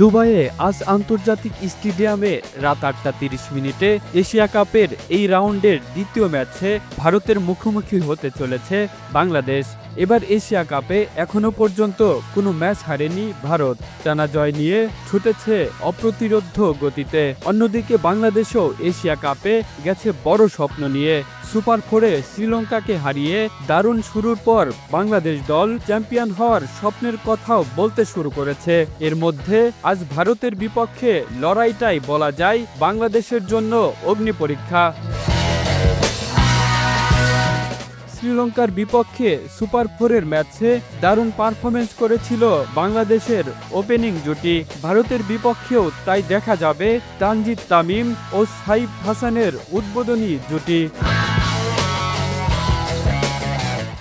দুবাইয়ে আজ আন্তর্জাতিক স্টেডিয়ামে রাত ৮টা ৩০ এশিয়া কাপের এই রাউন্ডের দ্বিতীয় ম্যাচে ভারতের মুখোমুখি হতে চলেছে বাংলাদেশ। এবার এশিয়া কাপে এখনো পর্যন্ত কোনো ম্যাচ হারেনি ভারত, টানা জয় নিয়ে ছুটেছে অপ্রতিরোধ্য গতিতে। অন্যদিকে বাংলাদেশও এশিয়া কাপে গেছে বড় স্বপ্ন নিয়ে। সুপার ফোরে শ্রীলঙ্কাকে হারিয়ে দারুণ শুরুর পর বাংলাদেশ দল চ্যাম্পিয়ন হওয়ার স্বপ্নের কথাও বলতে শুরু করেছে। এর মধ্যে আজ ভারতের বিপক্ষে লড়াইটাই বলা যায় বাংলাদেশের জন্য অগ্নিপরীক্ষা। শ্রীলঙ্কার বিপক্ষে সুপার ফোরের ম্যাচে দারুণ পারফরমেন্স করেছিল বাংলাদেশের ওপেনিং জুটি। ভারতের বিপক্ষেও তাই দেখা যাবে তানজিদ তামিম ও সাইফ হাসানের উদ্বোধনী জুটি।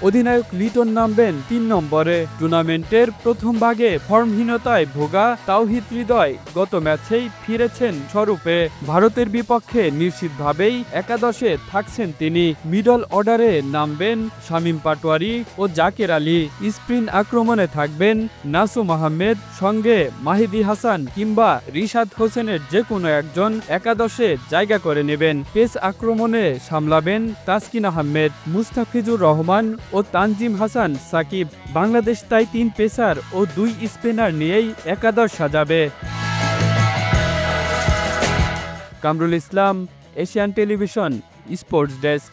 অধিনায়ক লিটন নামবেন ৩ নম্বরে। টুর্নামেন্টের প্রথম ভাগে ফর্মহীনতায় ভোগা তাওহিদ হৃদয় গত ম্যাচেই ফিরেছেন স্বরূপে। ভারতের বিপক্ষে নিশ্চিতভাবেই একাদশে থাকছেন তিনি। মিডল অর্ডারে নামবেন শামীম পাটোয়ারি ও জাকের আলী। স্পিন আক্রমণে থাকবেন নাসুম আহমেদ, সঙ্গে মাহিদি হাসান কিংবা রিশাদ হোসেনের যে কোনো একজন একাদশে জায়গা করে নেবেন। পেস আক্রমণে সামলাবেন তাসকিন আহমেদ, মুস্তাফিজুর রহমান ও তানজিম হাসান সাকিব। বাংলাদেশ তাই ৩ পেসার ও ২ স্পিনার নিয়েই একাদশ সাজাবে। Kamrul Islam, Asian television, sports desk.